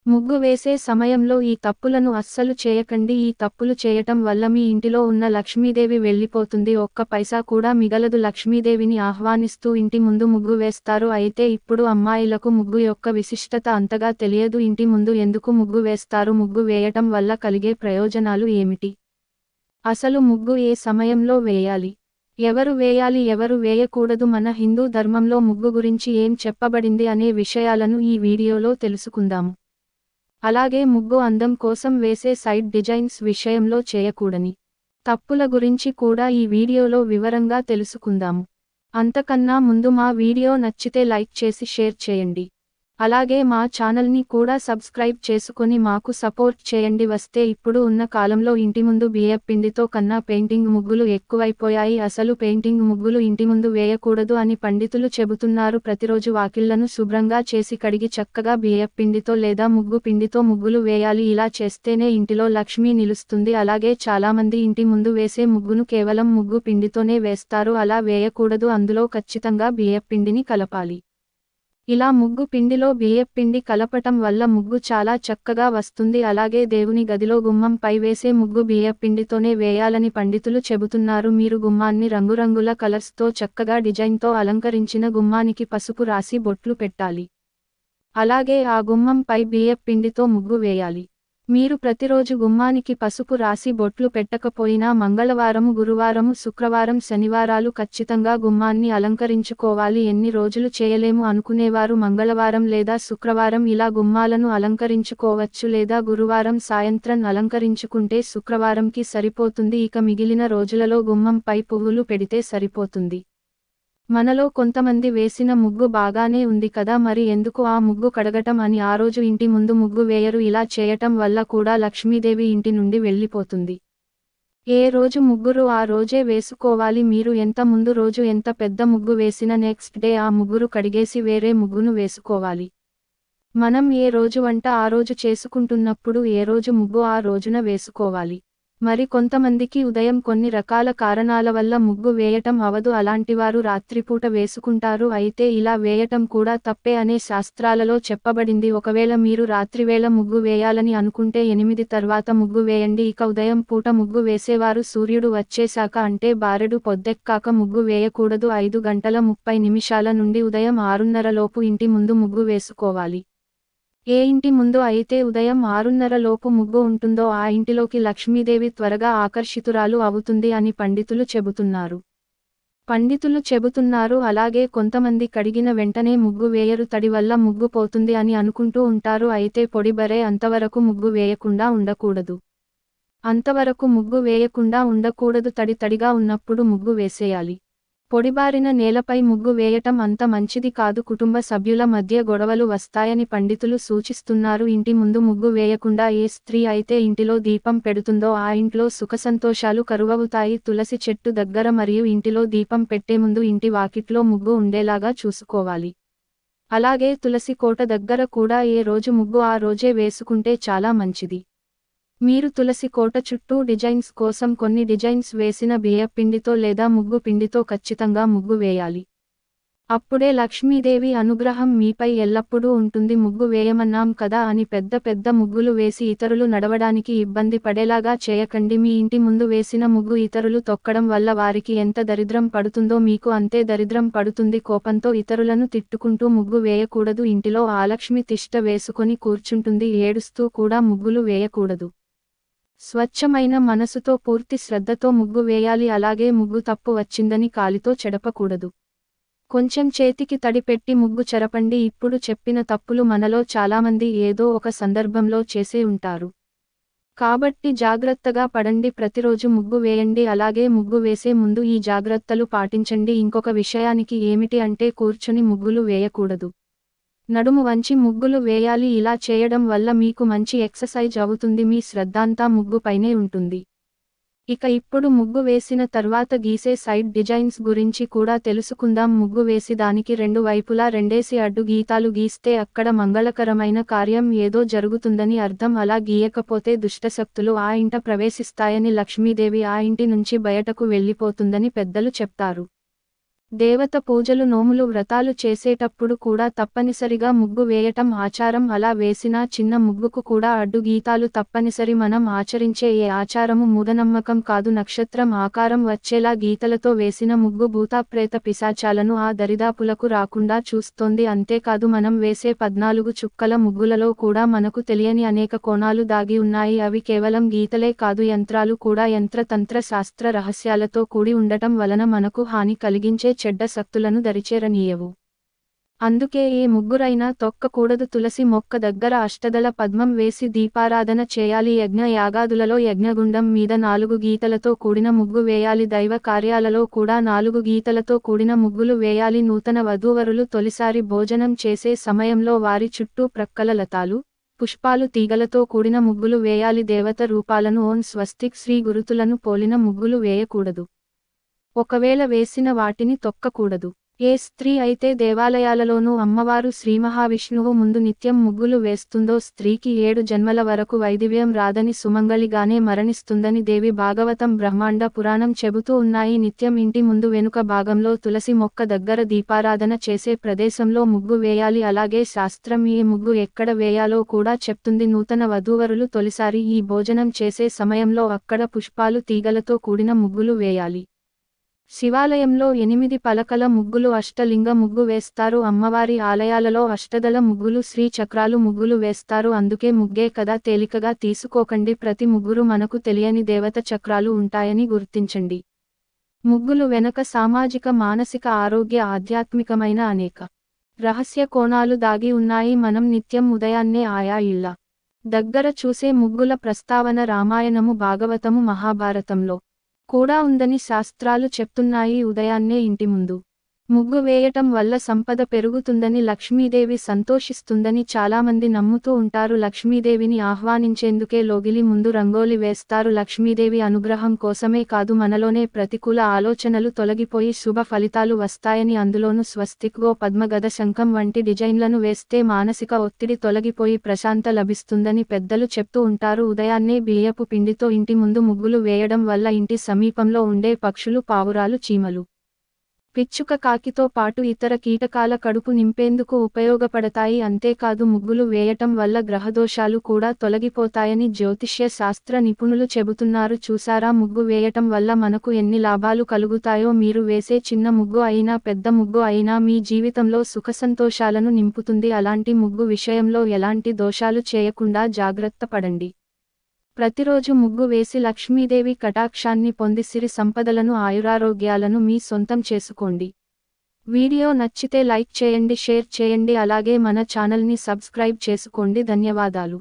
ముగ్గు వేసే సమయంలో ఈ తప్పులను అస్సలు చేయకండి. ఈ తప్పులు చేయటం వల్ల మీ ఇంటిలో ఉన్న లక్ష్మీదేవి వెళ్ళిపోతుంది. ఒక్క పైసా కూడా మిగలదు. లక్ష్మీదేవిని ఆహ్వానిస్తూ ఇంటి ముందు ముగ్గు వేస్తారు. అయితే ఇప్పుడు అమ్మాయిలకు ముగ్గు యొక్క విశిష్టత అంతగా తెలియదు. ఇంటి ముందు ఎందుకు ముగ్గు వేస్తారు? ముగ్గు వేయటం వల్ల కలిగే ప్రయోజనాలు ఏమిటి? అసలు ముగ్గు ఏ సమయంలో వేయాలి? ఎవరు వేయాలి, ఎవరు వేయకూడదు? మన హిందూ ధర్మంలో ముగ్గు గురించి ఏం చెప్పబడింది అనే విషయాలను ఈ వీడియోలో తెలుసుకుందాము. అలాగే ముగ్గు అందం కోసం వేసే సైడ్ డిజైన్స్ విషయంలో చేయకూడని తప్పుల గురించి కూడా ఈ వీడియోలో వివరంగా తెలుసుకుందాము. అంతకన్నా ముందు మా వీడియో నచ్చితే లైక్ చేసి షేర్ చేయండి. అలాగే మా ఛానల్ని కూడా సబ్స్క్రైబ్ చేసుకొని మాకు సపోర్ట్ చేయండి. వస్తే ఇప్పుడు ఉన్న కాలంలో ఇంటి ముందు బియ్యపిండితో కన్నా పెయింటింగ్ ముగ్గులు ఎక్కువైపోయాయి. అసలు పెయింటింగ్ ముగ్గులు ఇంటి ముందు వేయకూడదు అని పండితులు చెబుతున్నారు. ప్రతిరోజు వాకిళ్లను శుభ్రంగా చేసి కడిగి చక్కగా బియ్యపిండితో లేదా ముగ్గు పిండితో ముగ్గులు వేయాలి. ఇలా చేస్తేనే ఇంటిలో లక్ష్మి నిలుస్తుంది. అలాగే చాలామంది ఇంటి ముందు వేసే ముగ్గును కేవలం ముగ్గు పిండితోనే వేస్తారు. అలా వేయకూడదు. అందులో ఖచ్చితంగా బియ్యపిండిని కలపాలి. ఇలా ముగ్గు పిండిలో బియ్యపిండి కలపటం వల్ల ముగ్గు చాలా చక్కగా వస్తుంది. అలాగే దేవుని గదిలో గుమ్మంపై వేసే ముగ్గు బియ్యపిండితోనే వేయాలని పండితులు చెబుతున్నారు. మీరు గుమ్మాన్ని రంగురంగుల కలర్స్తో చక్కగా డిజైన్తో అలంకరించిన గుమ్మానికి పసుపు రాసి బొట్లు పెట్టాలి. అలాగే ఆ గుమ్మంపై బియ్యపిండితో ముగ్గు వేయాలి. మీరు ప్రతిరోజు గుమ్మానికి పసుపు రాసి బొట్లు పెట్టకపోయినా మంగళవారము, గురువారము, శుక్రవారం, శనివారాలు ఖచ్చితంగా గుమ్మాన్ని అలంకరించుకోవాలి. ఎన్ని రోజులు చేయలేము అనుకునేవారు మంగళవారం లేదా శుక్రవారం ఇలా గుమ్మాలను అలంకరించుకోవచ్చు. లేదా గురువారం సాయంత్రం అలంకరించుకుంటే శుక్రవారంకి సరిపోతుంది. ఇక మిగిలిన రోజులలో గుమ్మంపై పువ్వులు పెడితే సరిపోతుంది. మనలో కొంతమంది వేసిన ముగ్గు బాగానే ఉంది కదా, మరి ఎందుకు ఆ ముగ్గు కడగటం అని ఆ రోజు ఇంటి ముందు ముగ్గు వేయరు? ఇలా చేయటం వల్ల కూడా లక్ష్మీదేవి ఇంటి నుండి వెళ్ళిపోతుంది. ఏ రోజు ముగ్గురు ఆ రోజే వేసుకోవాలి. మీరు ఎంత ముందు రోజు ఎంత పెద్ద ముగ్గు వేసినా నెక్స్ట్ డే ఆ ముగ్గురు కడిగేసి వేరే ముగ్గును వేసుకోవాలి. మనం ఏ రోజు వంట ఆ రోజు చేసుకుంటున్నప్పుడు ఏ రోజు ముగ్గు ఆ రోజున వేసుకోవాలి. మరి కొంతమందికి ఉదయం కొన్ని రకాల కారణాల వల్ల ముగ్గు వేయటం అవదు. అలాంటివారు రాత్రిపూట వేసుకుంటారు. అయితే ఇలా వేయటం కూడా తప్పే అనే శాస్త్రాలలో చెప్పబడింది. ఒకవేళ మీరు రాత్రివేళ ముగ్గు వేయాలని అనుకుంటే 8 తర్వాత ముగ్గు వేయండి. ఇక ఉదయం పూట ముగ్గు వేసేవారు సూర్యుడు వచ్చేశాక అంటే బారెడు పొద్దెక్కాక ముగ్గు వేయకూడదు. 5 గంటల 30 నిమిషాల నుండి ఉదయం 6:30 లోపు ఇంటి ముందు ముగ్గు వేసుకోవాలి. ఏ ఇంటి ముందు అయితే ఉదయం 6:30 లోపు ముగ్గు ఉంటుందో ఆ ఇంటిలోకి లక్ష్మీదేవి త్వరగా ఆకర్షితురాలు అవుతుంది అని పండితులు చెబుతున్నారు. అలాగే కొంతమంది కడిగిన వెంటనే ముగ్గు వేయరు. తడి వల్ల ముగ్గు పోతుంది అని అనుకుంటూ ఉంటారు. అయితే పొడి బరే అంతవరకు ముగ్గు వేయకుండా ఉండకూడదు. తడి తడిగా ఉన్నప్పుడు ముగ్గు వేసేయాలి. పొడిబారిన నేలపై ముగ్గు వేయటం అంత మంచిది కాదు. కుటుంబ సభ్యుల మధ్య గొడవలు వస్తాయని పండితులు సూచిస్తున్నారు. ఇంటి ముందు ముగ్గు వేయకుండా ఏ స్త్రీ అయితే ఇంటిలో దీపం పెడుతుందో ఆ ఇంట్లో సుఖసంతోషాలు కరువవుతాయి. తులసి చెట్టు దగ్గర మరియు ఇంటిలో దీపం పెట్టే ముందు ఇంటి వాకిట్లో ముగ్గు ఉండేలాగా చూసుకోవాలి. అలాగే తులసి కోట దగ్గర కూడా ఏ రోజు ముగ్గు ఆ రోజే వేసుకుంటే చాలా మంచిది. మీరు తులసి కోట చుట్టూ డిజైన్స్ కోసం కొన్ని డిజైన్స్ వేసిన బియ్యపిండితో లేదా ముగ్గు పిండితో ఖచ్చితంగా ముగ్గు వేయాలి. అప్పుడే లక్ష్మీదేవి అనుగ్రహం మీపై ఎల్లప్పుడూ ఉంటుంది. ముగ్గు వేయమన్నాం కదా అని పెద్ద పెద్ద ముగ్గులు వేసి ఇతరులు నడవడానికి ఇబ్బంది పడేలాగా చేయకండి. మీ ఇంటి ముందు వేసిన ముగ్గు ఇతరులు తొక్కడం వల్ల వారికి ఎంత దరిద్రం పడుతుందో మీకు అంతే దరిద్రం పడుతుంది. కోపంతో ఇతరులను తిట్టుకుంటూ ముగ్గు వేయకూడదు. ఇంటిలో ఆలక్ష్మి తిష్ట వేసుకొని కూర్చుంటుంది. ఏడుస్తూ కూడా ముగ్గులు వేయకూడదు. స్వచ్ఛమైన మనసుతో పూర్తి శ్రద్ధతో ముగ్గు వేయాలి. అలాగే ముగ్గు తప్పు వచ్చిందని కాలితో చెడపకూడదు. కొంచెం చేతికి తడి పెట్టి ముగ్గు చెరపండి. ఇప్పుడు చెప్పిన తప్పులు మనలో చాలామంది ఏదో ఒక సందర్భంలో చేసే ఉంటారు. కాబట్టి జాగ్రత్తగా పడండి. ప్రతిరోజు ముగ్గు వేయండి. అలాగే ముగ్గు వేసే ముందు ఈ జాగ్రత్తలు పాటించండి. ఇంకొక విషయానికి ఏమిటి అంటే కూర్చుని ముగ్గులు వేయకూడదు. నడుము వంచి ముగ్గులు వేయాలి. ఇలా చేయడం వల్ల మీకు మంచి ఎక్సర్సైజ్ అవుతుంది. మీ శ్రద్ధంతా ముగ్గు పైనే ఉంటుంది. ఇక ఇప్పుడు ముగ్గు వేసిన తర్వాత గీసే సైడ్ డిజైన్స్ గురించి కూడా తెలుసుకుందాం. ముగ్గు వేసి దానికి రెండు వైపులా రెండేసి అడ్డు గీతాలు గీస్తే అక్కడ మంగళకరమైన కార్యం ఏదో జరుగుతుందని అర్థం. అలా గీయకపోతే దుష్టశక్తులు ఆ ఇంట ప్రవేశిస్తాయని, లక్ష్మీదేవి ఆ ఇంటి నుంచి బయటకు వెళ్ళిపోతుందని పెద్దలు చెప్తారు. దేవత పూజలు నోములు వ్రతాలు చేసేటప్పుడు కూడా తప్పనిసరిగా ముగ్గు వేయటం ఆచారం. అలా వేసినా చిన్న ముగ్గుకు కూడా అడ్డు గీతాలు తప్పనిసరి. మనం ఆచరించే ఏ ఆచారము మూఢనమ్మకం కాదు. నక్షత్రం ఆకారం వచ్చేలా గీతలతో వేసిన ముగ్గు భూతాప్రేత పిశాచాలను ఆ దరిదాపులకు రాకుండా చూస్తోంది. అంతేకాదు మనం వేసే 14 చుక్కల ముగ్గులలో కూడా మనకు తెలియని అనేక కోణాలు దాగి ఉన్నాయి. అవి కేవలం గీతలే కాదు, యంత్రాలు కూడా. యంత్రతంత్ర శాస్త్ర రహస్యాలతో కూడి ఉండటం వలన మనకు హాని కలిగించే చెడ్డ శక్తులను దరిచేరనీయవు. అందుకే ఏ ముగ్గురైనా తొక్కకూడదు. తులసి మొక్క దగ్గర అష్టదళ పద్మం వేసి దీపారాధన చేయాలి. యజ్ఞ యాగాదులలో యజ్ఞగుండం మీద 4 గీతలతో కూడిన ముగ్గు వేయాలి. దైవ కార్యాలలో కూడా 4 గీతలతో కూడిన ముగ్గులు వేయాలి. నూతన వధూవరులు తొలిసారి భోజనం చేసే సమయంలో వారి చుట్టూ ప్రక్కల లతాలు, పుష్పాలు, తీగలతో కూడిన ముగ్గులు వేయాలి. దేవత రూపాలను ఓం స్వస్తిక్ శ్రీ గురుతులను పోలిన ముగ్గులు వేయకూడదు. ఒకవేళ వేసిన వాటిని తొక్కకూడదు. ఏ స్త్రీ అయితే దేవాలయాలలోనూ అమ్మవారు శ్రీ మహావిష్ణువు ముందు నిత్యం ముగ్గులు వేస్తుందో స్త్రీకి 7 జన్మల వరకు వైదివ్యం రాదని, సుమంగళిగానే మరణిస్తుందని దేవి భాగవతం బ్రహ్మాండ పురాణం చెబుతూ ఉన్నాయి. నిత్యం ఇంటి ముందు వెనుక భాగంలో తులసి మొక్క దగ్గర దీపారాధన చేసే ప్రదేశంలో ముగ్గు వేయాలి. అలాగే శాస్త్రం ఏ ముగ్గు ఎక్కడ వేయాలో కూడా చెప్తుంది. నూతన వధూవరులు తొలిసారి ఈ భోజనం చేసే సమయంలో అక్కడ పుష్పాలు, తీగలతో కూడిన ముగ్గులు వేయాలి. శివాలయంలో 8 పలకల ముగ్గులు, అష్టలింగ ముగ్గు వేస్తారు. అమ్మవారి ఆలయాలలో అష్టదళ ముగ్గులు, శ్రీ చక్రాలు ముగ్గులు వేస్తారు. అందుకే ముగ్గే కదా తేలికగా తీసుకోకండి. ప్రతి ముగ్గురు మనకు తెలియని దేవత చక్రాలు ఉంటాయని గుర్తించండి. ముగ్గులు వెనక సామాజిక, మానసిక, ఆరోగ్య, ఆధ్యాత్మికమైన అనేక రహస్య కోణాలు దాగి ఉన్నాయి. మనం నిత్యం ఉదయాన్నే ఆయా ఇళ్ళ దగ్గర చూసే ముగ్గుల ప్రస్తావన రామాయణము, భాగవతము, మహాభారతంలో కూడా ఉందని శాస్త్రాలు చెప్తున్నాయి. ఉదయాన్నే ఇంటి ముందు ముగ్గు వేయటం వల్ల సంపద పెరుగుతుందని, లక్ష్మీదేవి సంతోషిస్తుందని చాలామంది నమ్ముతూ ఉంటారు. లక్ష్మీదేవిని ఆహ్వానించేందుకే లోగిలి ముందు రంగోలి వేస్తారు. లక్ష్మీదేవి అనుగ్రహం కోసమే కాదు, మనలోనే ప్రతికూల ఆలోచనలు తొలగిపోయి శుభ ఫలితాలు వస్తాయని. అందులోనూ స్వస్తిక్గో, పద్మగద, శంఖం వంటి డిజైన్లను వేస్తే మానసిక ఒత్తిడి తొలగిపోయి ప్రశాంత లభిస్తుందని పెద్దలు చెప్తూ ఉంటారు. ఉదయాన్నే బియ్యపు పిండితో ఇంటి ముందు ముగ్గులు వేయడం వల్ల ఇంటి సమీపంలో ఉండే పక్షులు, పావురాలు, చీమలు, పిచ్చుక, కాకితో పాటు ఇతర కీటకాల కడుపు నింపేందుకు ఉపయోగపడతాయి. అంతేకాదు ముగ్గులు వేయటం వల్ల గ్రహదోషాలు కూడా తొలగిపోతాయని జ్యోతిష్య శాస్త్ర నిపుణులు చెబుతున్నారు. చూసారా, ముగ్గు వేయటం వల్ల మనకు ఎన్ని లాభాలు కలుగుతాయో. మీరు వేసే చిన్న ముగ్గు అయినా పెద్ద ముగ్గు అయినా మీ జీవితంలో సుఖసంతోషాలను నింపుతుంది. అలాంటి ముగ్గు విషయంలో ఎలాంటి దోషాలు చేయకుండా జాగ్రత్త పడండి. ప్రతిరోజు ముగ్గు వేసి లక్ష్మీదేవి కటాక్షాన్ని పొంది సిరి సంపదలను, ఆయురారోగ్యాలను మీ సొంతం చేసుకోండి. వీడియో నచ్చితే లైక్ చేయండి, షేర్ చేయండి. అలాగే మన ఛానల్ని సబ్స్క్రైబ్ చేసుకోండి. ధన్యవాదాలు.